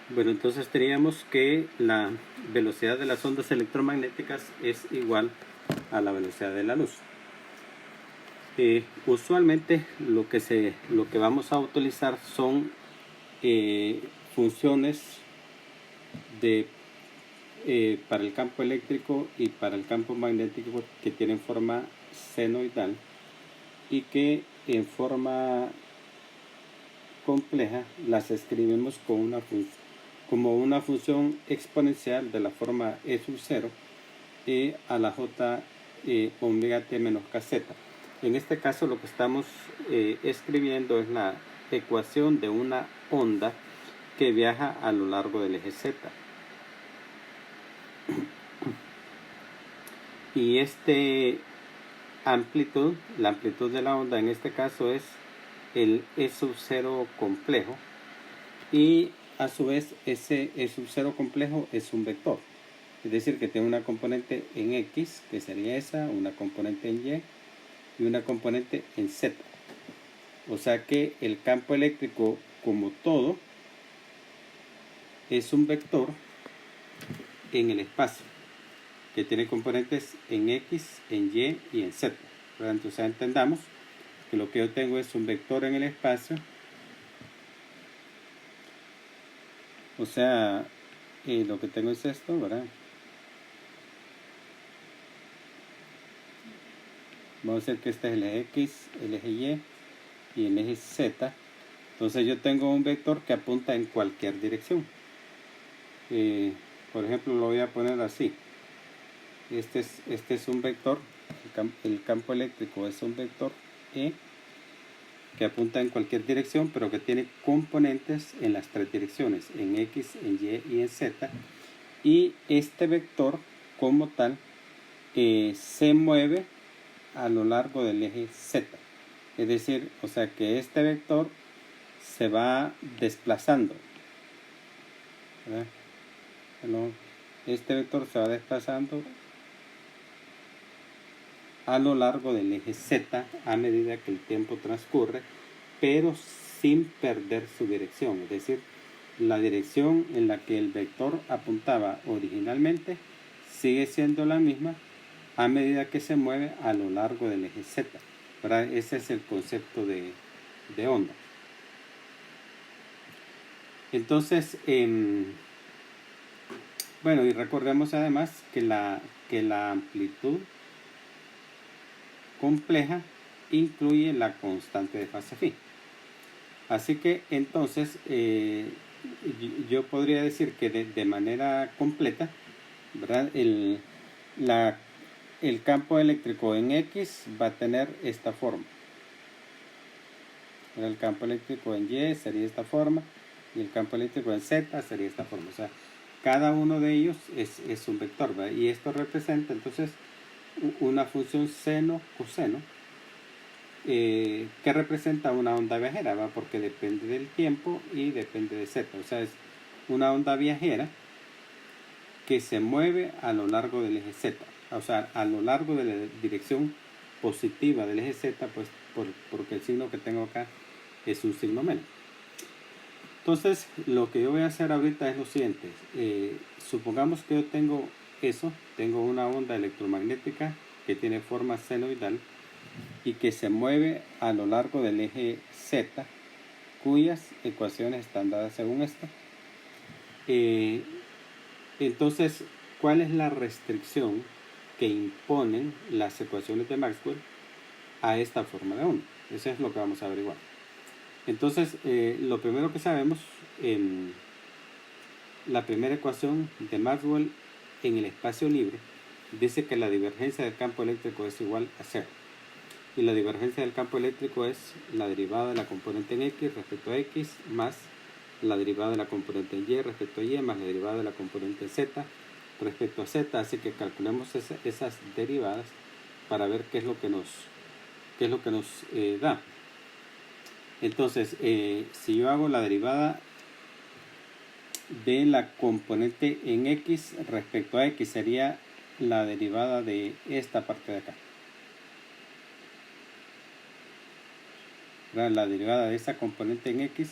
Bueno, entonces teníamos que la velocidad de las ondas electromagnéticas es igual a la velocidad de la luz. Usualmente lo que vamos a utilizar son funciones para el campo eléctrico y para el campo magnético que tienen forma senoidal y que en forma compleja las escribimos como una función exponencial de la forma e sub 0 a la j omega t menos kz. En este caso lo que estamos escribiendo es la ecuación de una onda que viaja a lo largo del eje z. Y la amplitud de la onda en este caso es el E sub 0 complejo, y a su vez ese E sub 0 complejo es un vector, es decir que tiene una componente en X, que sería esa, una componente en Y y una componente en Z. O sea que el campo eléctrico como todo es un vector en el espacio que tiene componentes en X, en Y y en Z. Entonces entendamos que lo que yo tengo es un vector en el espacio, o sea, lo que tengo es esto, ¿verdad? Vamos a decir que este es el eje X, el eje Y y el eje Z. Entonces yo tengo un vector que apunta en cualquier dirección. Por ejemplo, lo voy a poner así. Este es un vector, el campo eléctrico es un vector E que apunta en cualquier dirección, pero que tiene componentes en las tres direcciones, en X, en Y y en Z. Y este vector como tal se mueve a lo largo del eje Z. Es decir, o sea que este vector se va desplazando, ¿verdad? Este vector se va desplazando a lo largo del eje Z a medida que el tiempo transcurre, pero sin perder su dirección. Es decir, la dirección en la que el vector apuntaba originalmente sigue siendo la misma a medida que se mueve a lo largo del eje Z. ¿Verdad? Ese es el concepto de onda. Entonces, bueno, y recordemos además que la amplitud compleja incluye la constante de fase phi. Así que entonces yo podría decir que de manera completa, ¿verdad? El campo eléctrico en X va a tener esta forma. El campo eléctrico en Y sería esta forma y el campo eléctrico en Z sería esta forma. O sea, cada uno de ellos es un vector, ¿verdad? Y esto representa entonces una función seno-coseno que representa una onda viajera, ¿verdad? Porque depende del tiempo y depende de Z. O sea, es una onda viajera que se mueve a lo largo del eje Z. O sea, a lo largo de la dirección positiva del eje Z, pues porque el signo que tengo acá es un signo menos. Entonces, lo que yo voy a hacer ahorita es lo siguiente. Supongamos que yo tengo tengo una onda electromagnética que tiene forma senoidal y que se mueve a lo largo del eje Z, cuyas ecuaciones están dadas según esta. Entonces, ¿cuál es la restricción que imponen las ecuaciones de Maxwell a esta forma de onda? Eso es lo que vamos a averiguar. Entonces, lo primero que sabemos, la primera ecuación de Maxwell en el espacio libre dice que la divergencia del campo eléctrico es igual a 0. Y la divergencia del campo eléctrico es la derivada de la componente en X respecto a X más la derivada de la componente en Y respecto a Y más la derivada de la componente en Z respecto a Z. Así que calculemos esas derivadas para ver qué es lo que nos da. Entonces, si yo hago la derivada de la componente en X respecto a X, sería la derivada de esta parte de acá. La derivada de esa componente en X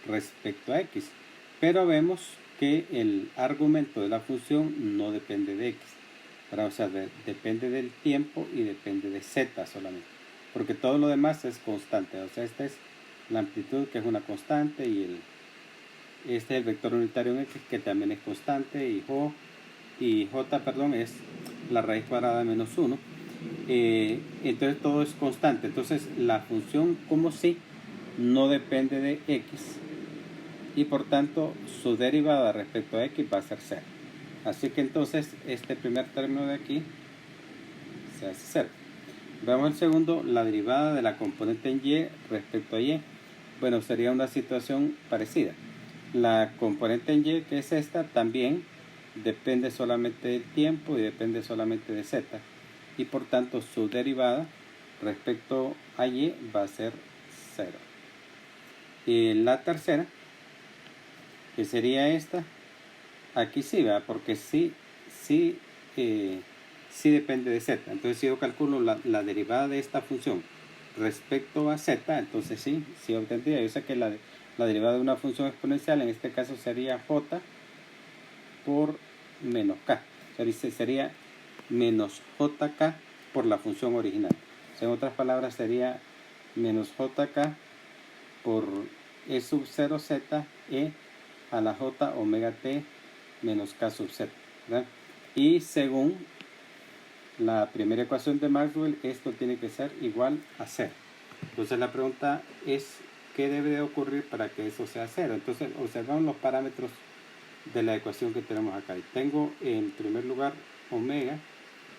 respecto a X. pero vemos que el argumento de la función no depende de x, ¿verdad? O sea, depende del tiempo y depende de z solamente, porque todo lo demás es constante. O sea, esta es la amplitud, que es una constante, y este es el vector unitario en x, que también es constante, y j, perdón, es la raíz cuadrada de menos 1. Entonces todo es constante. Entonces la función como si no depende de x, y por tanto su derivada respecto a x va a ser 0. Así que entonces este primer término de aquí se hace 0. Veamos el segundo, la derivada de la componente en y respecto a y. Bueno, sería una situación parecida. La componente en y, que es esta, también depende solamente del tiempo y depende solamente de z, y por tanto su derivada respecto a y va a ser 0. Y la tercera, que sería esta, aquí sí, ¿verdad? Porque sí depende de z. Entonces si yo calculo la derivada de esta función respecto a z, entonces sí obtendría. Yo sé que la derivada de una función exponencial en este caso sería j por menos k. Sería menos jk por la función original. O sea, en otras palabras sería menos jk por e sub 0 z e a la j omega t menos k sub z, ¿verdad? Y según la primera ecuación de Maxwell, esto tiene que ser igual a 0. Entonces la pregunta es, ¿qué debe de ocurrir para que eso sea 0? Entonces observamos los parámetros de la ecuación que tenemos acá. Y tengo en primer lugar omega.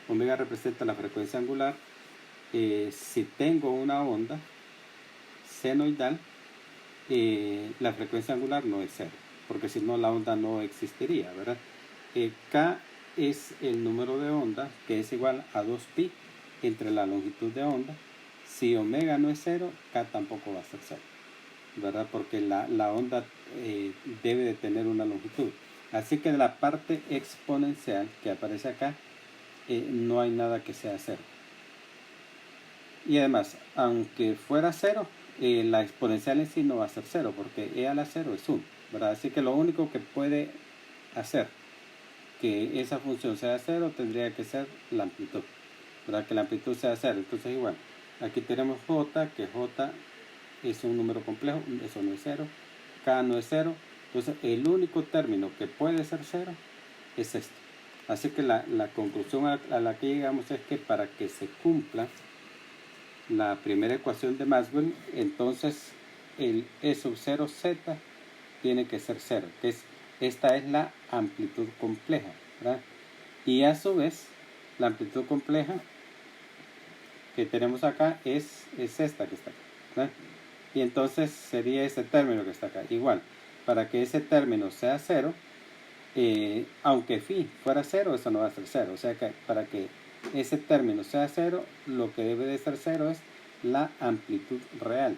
Omega representa la frecuencia angular. Si tengo una onda senoidal, la frecuencia angular no es 0, porque si no la onda no existiría, ¿verdad? K es el número de onda, que es igual a 2pi entre la longitud de onda. Si omega no es 0, K tampoco va a ser 0, ¿verdad? Porque la onda debe de tener una longitud. Así que de la parte exponencial que aparece acá, no hay nada que sea 0. Y además, aunque fuera 0, la exponencial en sí no va a ser 0, porque e a la 0 es 1, ¿verdad? Así que lo único que puede hacer que esa función sea 0 tendría que ser la amplitud, ¿verdad? Que la amplitud sea 0. Entonces igual, aquí tenemos j, que j es un número complejo, eso no es 0, k no es 0, entonces el único término que puede ser 0 es este. Así que la conclusión a la que llegamos es que para que se cumpla la primera ecuación de Maxwell, entonces el E sub 0 z tiene que ser 0, que esta es la amplitud compleja, ¿verdad? Y a su vez, la amplitud compleja que tenemos acá es esta que está acá, ¿verdad? Y entonces sería ese término que está acá. Igual, para que ese término sea 0, aunque phi fuera 0, eso no va a ser 0. O sea que para que ese término sea 0, lo que debe de ser 0 es la amplitud real.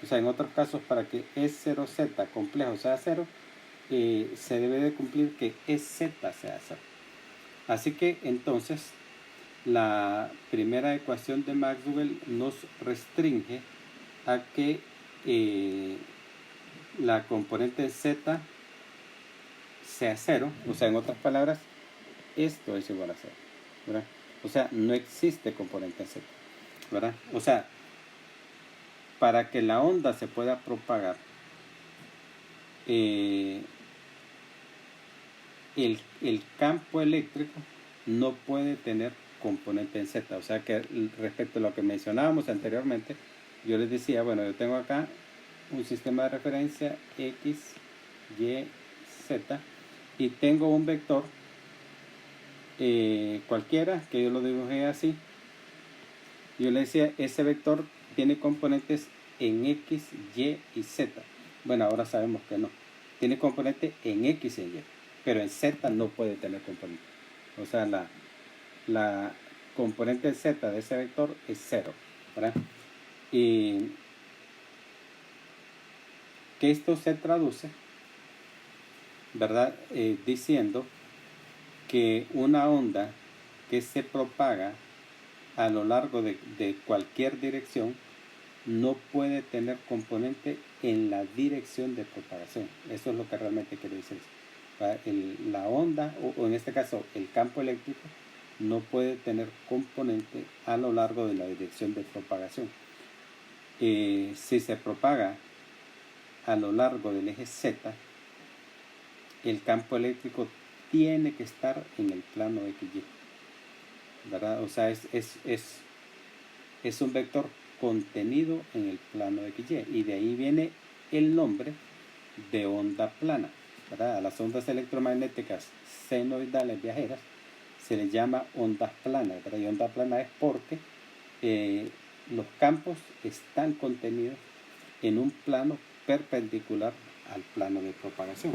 O sea, en otros casos, para que E0z complejo sea 0, se debe de cumplir que EZ sea 0. Así que entonces la primera ecuación de Maxwell nos restringe a que la componente z sea 0. O sea, en otras palabras, esto es igual a 0, ¿verdad? O sea, no existe componente z, ¿verdad? O sea, para que la onda se pueda propagar, el campo eléctrico no puede tener componente en z. O sea que respecto a lo que mencionábamos anteriormente, yo les decía, bueno, yo tengo acá un sistema de referencia x, y, z, y tengo un vector cualquiera que yo lo dibujé así. Yo le decía, ese vector tiene componentes en x, y y z. Bueno, ahora sabemos que no. Tiene componente en x y y, pero en z no puede tener componente. O sea, la componente z de ese vector es 0, ¿verdad? Y que esto se traduce, ¿verdad? Diciendo que una onda que se propaga a lo largo de cualquier dirección no puede tener componente en la dirección de propagación. Eso es lo que realmente quiere decir. La onda, o en este caso el campo eléctrico, no puede tener componente a lo largo de la dirección de propagación. Si se propaga a lo largo del eje Z, el campo eléctrico tiene que estar en el plano XY, ¿verdad? O sea, es un vector contenido en el plano XY, y de ahí viene el nombre de onda plana, ¿verdad? A las ondas electromagnéticas senoidales viajeras se les llama ondas planas, ¿verdad? Y onda plana es porque los campos están contenidos en un plano perpendicular al plano de propagación.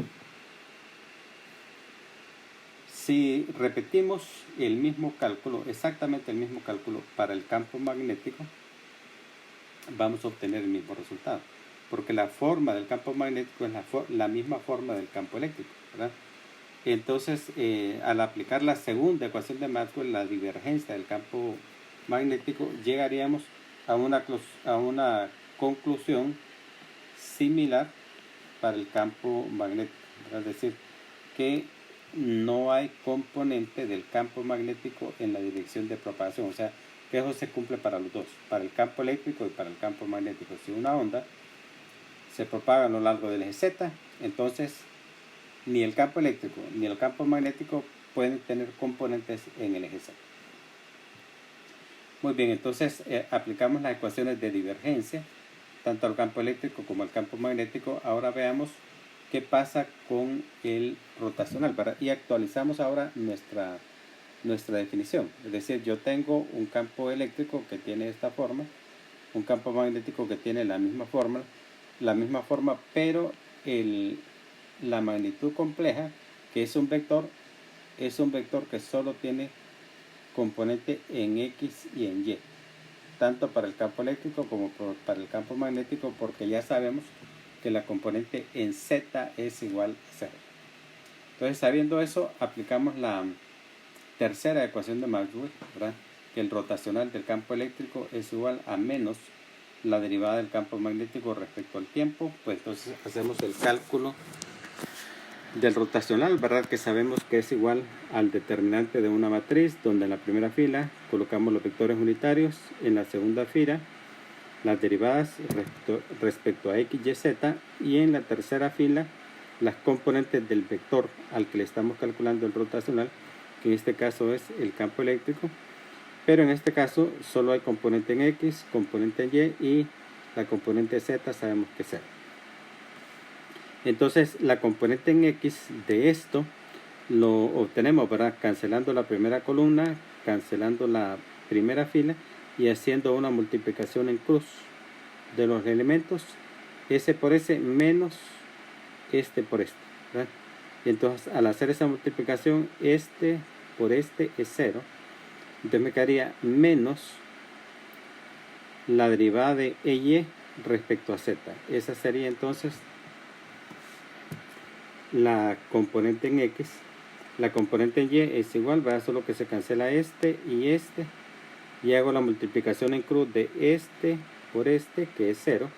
Si repetimos el mismo cálculo, exactamente el mismo cálculo para el campo magnético, vamos a obtener el mismo resultado, porque la forma del campo magnético es la misma forma del campo eléctrico, ¿verdad? Entonces, al aplicar la segunda ecuación de Maxwell, la divergencia del campo magnético, llegaríamos a una conclusión similar para el campo magnético, ¿verdad? Es decir, que no hay componente del campo magnético en la dirección de propagación, o sea, que eso se cumple para los dos, para el campo eléctrico y para el campo magnético. Si una onda se propaga a lo largo del eje Z, entonces ni el campo eléctrico ni el campo magnético pueden tener componentes en el eje Z. Muy bien, entonces aplicamos las ecuaciones de divergencia tanto al campo eléctrico como al campo magnético. Ahora veamos qué pasa con el rotacional, ¿verdad? Y actualizamos ahora nuestra definición. Es decir, yo tengo un campo eléctrico que tiene esta forma, un campo magnético que tiene la misma forma, pero la magnitud compleja, que es un vector que solo tiene componente en X y en Y, tanto para el campo eléctrico como para el campo magnético, porque ya sabemos que la componente en Z es igual a 0. Entonces, sabiendo eso, aplicamos la tercera ecuación de Maxwell, ¿verdad? Que el rotacional del campo eléctrico es igual a menos la derivada del campo magnético respecto al tiempo. Pues entonces hacemos el cálculo del rotacional, ¿verdad? Que sabemos que es igual al determinante de una matriz, donde en la primera fila colocamos los vectores unitarios, en la segunda fila las derivadas respecto a X, Y, Z, y en la tercera fila las componentes del vector al que le estamos calculando el rotacional, que en este caso es el campo eléctrico, pero en este caso solo hay componente en X, componente en Y, y la componente Z sabemos que es 0. Entonces la componente en X de esto lo obtenemos, ¿verdad? Cancelando la primera columna, cancelando la primera fila y haciendo una multiplicación en cruz de los elementos S por S menos este por este, ¿verdad? Y entonces al hacer esa multiplicación, este por este es 0, entonces me quedaría menos la derivada de EY respecto a Z. Esa sería entonces la componente en X. La componente en Y es igual, ¿verdad? Solo que se cancela este, y hago la multiplicación en cruz de este por este, que es 0,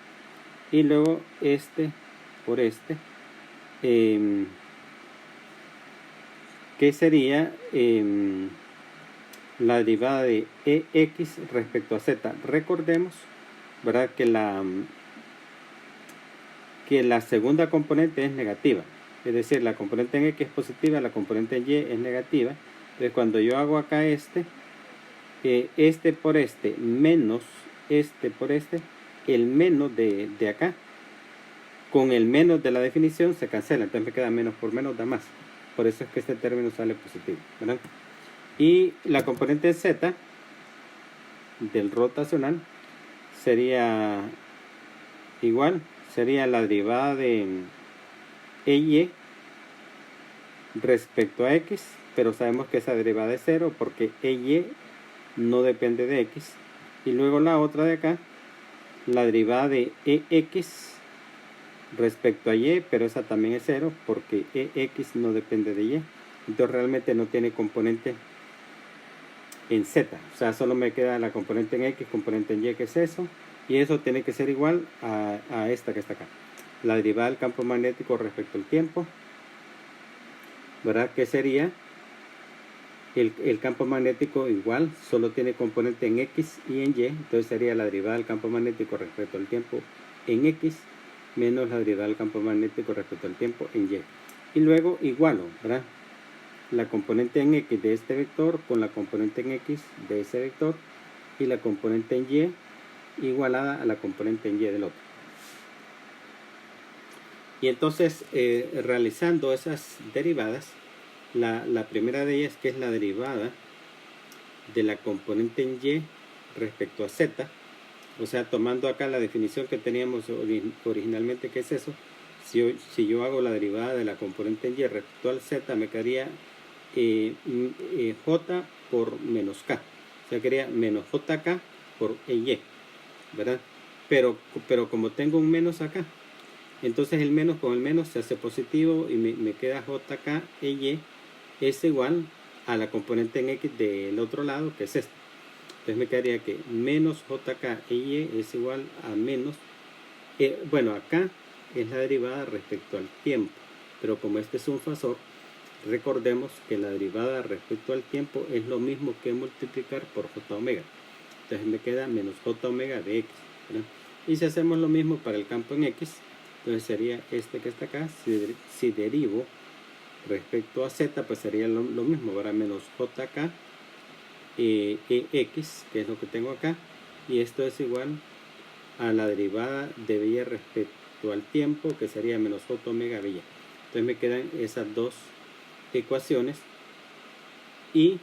y luego este por este, que sería la derivada de EX respecto a Z. Recordemos, ¿verdad? Que la segunda componente es negativa, es decir, la componente en X es positiva, la componente en Y es negativa. Entonces cuando yo hago acá este por este menos este por este, el menos de acá con el menos de la definición se cancela, entonces me queda menos por menos da más. Por eso es que este término sale positivo, ¿verdad? Y la componente Z del rotacional sería igual, sería la derivada de EY respecto a X, pero sabemos que esa derivada es 0 porque EY no depende de X. Y luego la otra de acá, la derivada de EX respecto a Y, pero esa también es 0 porque EX no depende de Y. Entonces realmente no tiene componente en Z, o sea, solo me queda la componente en X, componente en Y, que es eso, y eso tiene que ser igual a esta que está acá. la derivada del campo magnético respecto al tiempo, ¿verdad? Que sería el campo magnético igual, solo tiene componente en X y en Y, entonces sería la derivada del campo magnético respecto al tiempo en X menos la derivada del campo magnético respecto al tiempo en Y. Y luego igualo, ¿verdad? La componente en X de este vector con la componente en X de ese vector y la componente en Y igualada a la componente en Y del otro. Y entonces, realizando esas derivadas, la primera de ellas, que es la derivada de la componente en Y respecto a Z, o sea, tomando acá la definición que teníamos originalmente, que es eso, si yo hago la derivada de la componente en Y respecto al Z, me quedaría J por menos K, o sea, quedaría menos JK por EY, ¿verdad? Pero como tengo un menos acá, entonces el menos con el menos se hace positivo y me queda JK EY es igual a la componente en X del otro lado, que es esta. Entonces me quedaría que menos JK EY es igual a menos, bueno, acá es la derivada respecto al tiempo, pero como este es un fasor, recordemos que la derivada respecto al tiempo es lo mismo que multiplicar por J omega. Entonces me queda menos J omega de X, ¿verdad? Y si hacemos lo mismo para el campo en X, entonces sería este que está acá, si derivo respecto a Z, pues sería lo mismo, ¿verdad? Menos JK EX, que es lo que tengo acá, y esto es igual a la derivada de BY respecto al tiempo, que sería menos J omega BY. Entonces me quedan esas dos ecuaciones y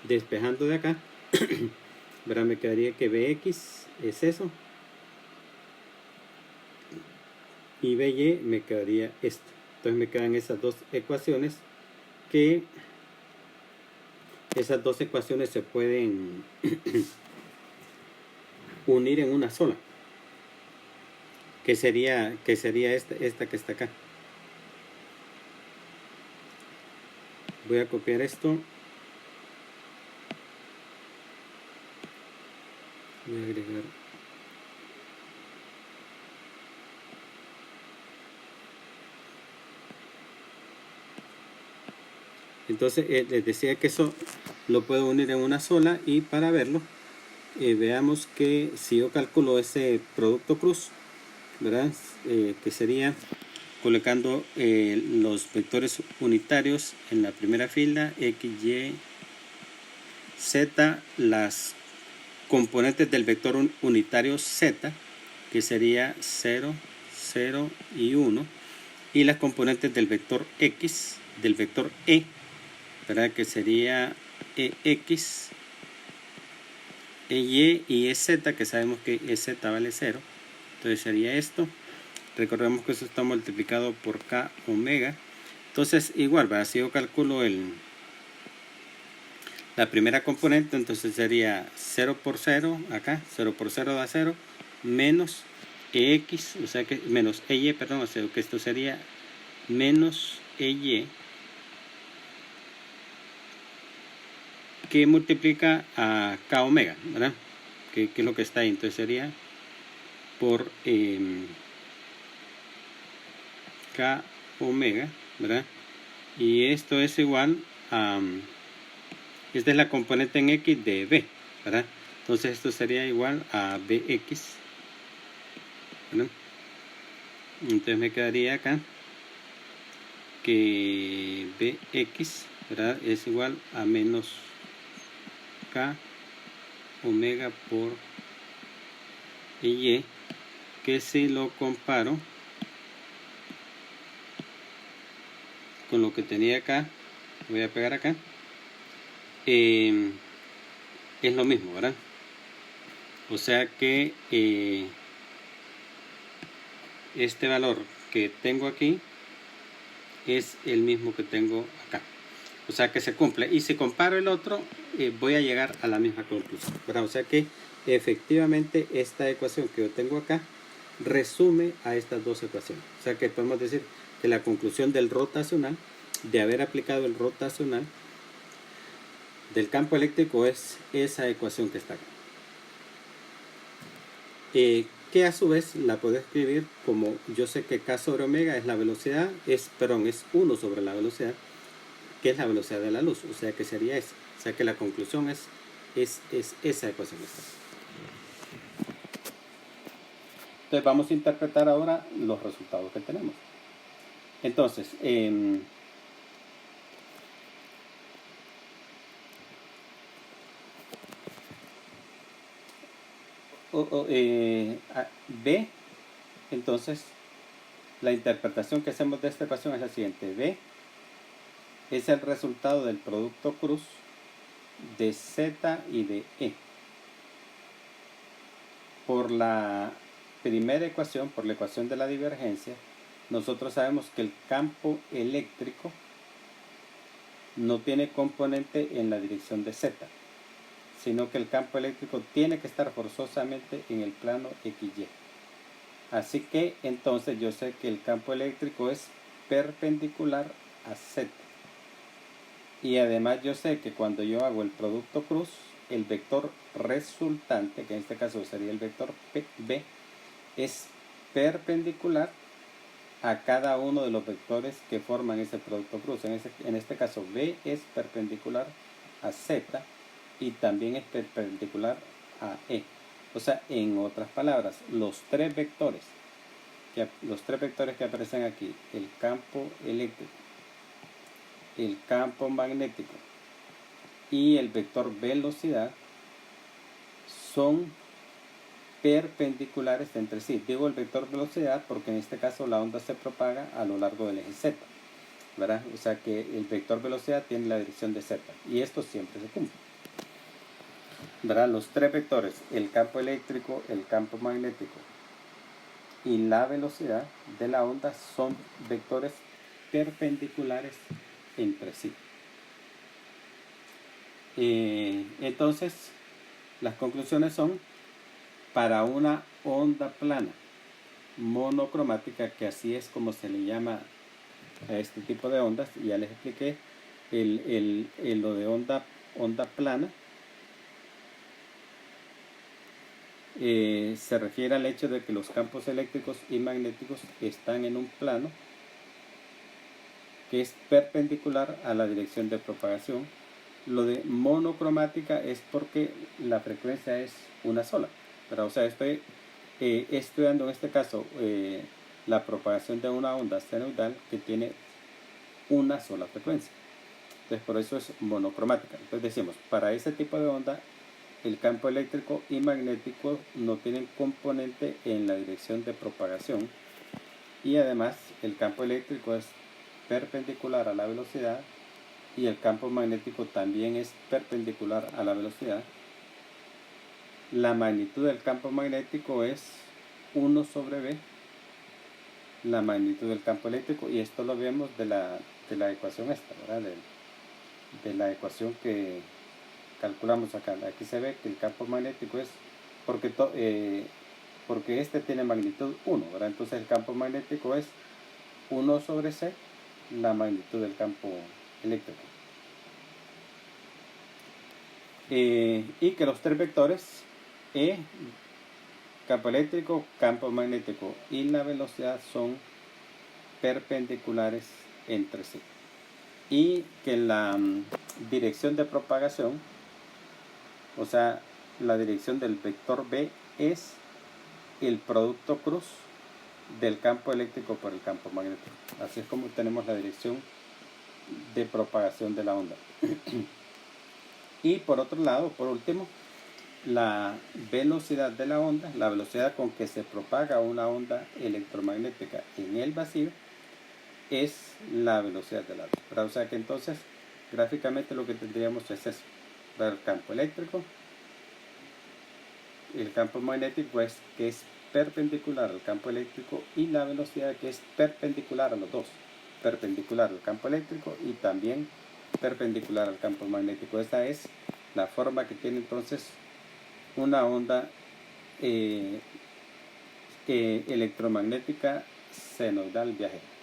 despejando de acá, ¿verdad? Me quedaría que Bx es eso y By me quedaría esto. Entonces me quedan esas dos ecuaciones, que esas dos ecuaciones se pueden unir en una sola, que sería esta que está acá. Voy a copiar esto, voy a agregar entonces les decía que eso lo puedo unir en una sola, y para verlo veamos que si yo calculo ese producto cruz, ¿verdad? Que sería colocando los vectores unitarios en la primera fila, X, Y, Z, las componentes del vector unitario Z, que sería 0, 0 y 1, y las componentes del vector X, del vector E, ¿verdad? Que sería EX, EY y EZ, que sabemos que EZ vale 0, entonces sería esto. Recordemos que eso está multiplicado por K omega. Entonces igual, ¿verdad? Si yo calculo la primera componente, entonces sería 0 por 0 acá, 0 por 0 da 0, menos EX, o sea que menos EY, perdón, o sea que esto sería menos EY, que multiplica a K omega, ¿verdad? Que es lo que está ahí, entonces sería por K omega, ¿verdad? Y esto es igual a, esta es la componente en X de B, ¿verdad? Entonces esto sería igual a Bx, ¿verdad? Entonces me quedaría acá que Bx, ¿verdad? Es igual a menos K omega por Y, que si lo comparo con lo que tenía acá, voy a pegar acá, es lo mismo, ¿verdad? O sea que este valor que tengo aquí es el mismo que tengo acá, o sea que se cumple. Y si comparo el otro, voy a llegar a la misma conclusión, ¿verdad? O sea que efectivamente esta ecuación que yo tengo acá resume a estas dos ecuaciones. O sea que podemos decir que la conclusión del rotacional, de haber aplicado el rotacional del campo eléctrico, es esa ecuación que está acá. que a su vez la puedo escribir como, yo sé que K sobre omega es la velocidad, es 1 sobre la velocidad, que es la velocidad de la luz, o sea que sería eso. O sea que la conclusión es esa ecuación. Entonces vamos a interpretar ahora los resultados que tenemos. Entonces, B, entonces la interpretación que hacemos de esta ecuación es la siguiente. B es el resultado del producto cruz de Z y de E. Por la primera ecuación, por la ecuación de la divergencia, nosotros sabemos que el campo eléctrico no tiene componente en la dirección de Z, sino que el campo eléctrico tiene que estar forzosamente en el plano XY. Así que entonces yo sé que el campo eléctrico es perpendicular a Z. Y además yo sé que cuando yo hago el producto cruz, el vector resultante, que en este caso sería el vector B, es perpendicular a cada uno de los vectores que forman ese producto cruz. En este caso B es perpendicular a Z y también es perpendicular a E. O sea, en otras palabras, los tres vectores que aparecen aquí, el campo eléctrico, el campo magnético y el vector velocidad, son perpendiculares entre sí. Digo el vector velocidad porque en este caso la onda se propaga a lo largo del eje Z, ¿verdad? O sea que el vector velocidad tiene la dirección de Z y esto siempre se cumple, ¿verdad? Los tres vectores, el campo eléctrico, el campo magnético y la velocidad de la onda, son vectores perpendiculares entre sí. Entonces, las conclusiones son: para una onda plana monocromática, que así es como se le llama a este tipo de ondas, y ya les expliqué lo de onda plana, se refiere al hecho de que los campos eléctricos y magnéticos están en un plano que es perpendicular a la dirección de propagación. Lo de monocromática es porque la frecuencia es una sola, pero, o sea, estoy estudiando en este caso la propagación de una onda senoidal que tiene una sola frecuencia. Entonces por eso es monocromática. Entonces decimos, para ese tipo de onda, el campo eléctrico y magnético no tienen componente en la dirección de propagación, y además el campo eléctrico es perpendicular a la velocidad y el campo magnético también es perpendicular a la velocidad. La magnitud del campo magnético es 1 sobre B, la magnitud del campo eléctrico, y esto lo vemos de la ecuación esta, ¿verdad? De la ecuación que calculamos acá. Aquí se ve que el campo magnético es, porque este tiene magnitud 1, ¿verdad? Entonces el campo magnético es 1 sobre C, la magnitud del campo eléctrico. Y que los tres vectores E, campo eléctrico, campo magnético y la velocidad son perpendiculares entre sí. Y que la dirección de propagación, o sea, la dirección del vector B, es el producto cruz del campo eléctrico por el campo magnético. Así es como tenemos la dirección de propagación de la onda. Y por otro lado, por último, la velocidad de la onda, la velocidad con que se propaga una onda electromagnética en el vacío, es la velocidad de la luz. O sea que entonces gráficamente lo que tendríamos es eso: el campo eléctrico, el campo magnético que es perpendicular al campo eléctrico, y la velocidad que es perpendicular a los dos, perpendicular al campo eléctrico y también perpendicular al campo magnético. Esta es la forma que tiene entonces una onda electromagnética senoidal viajera.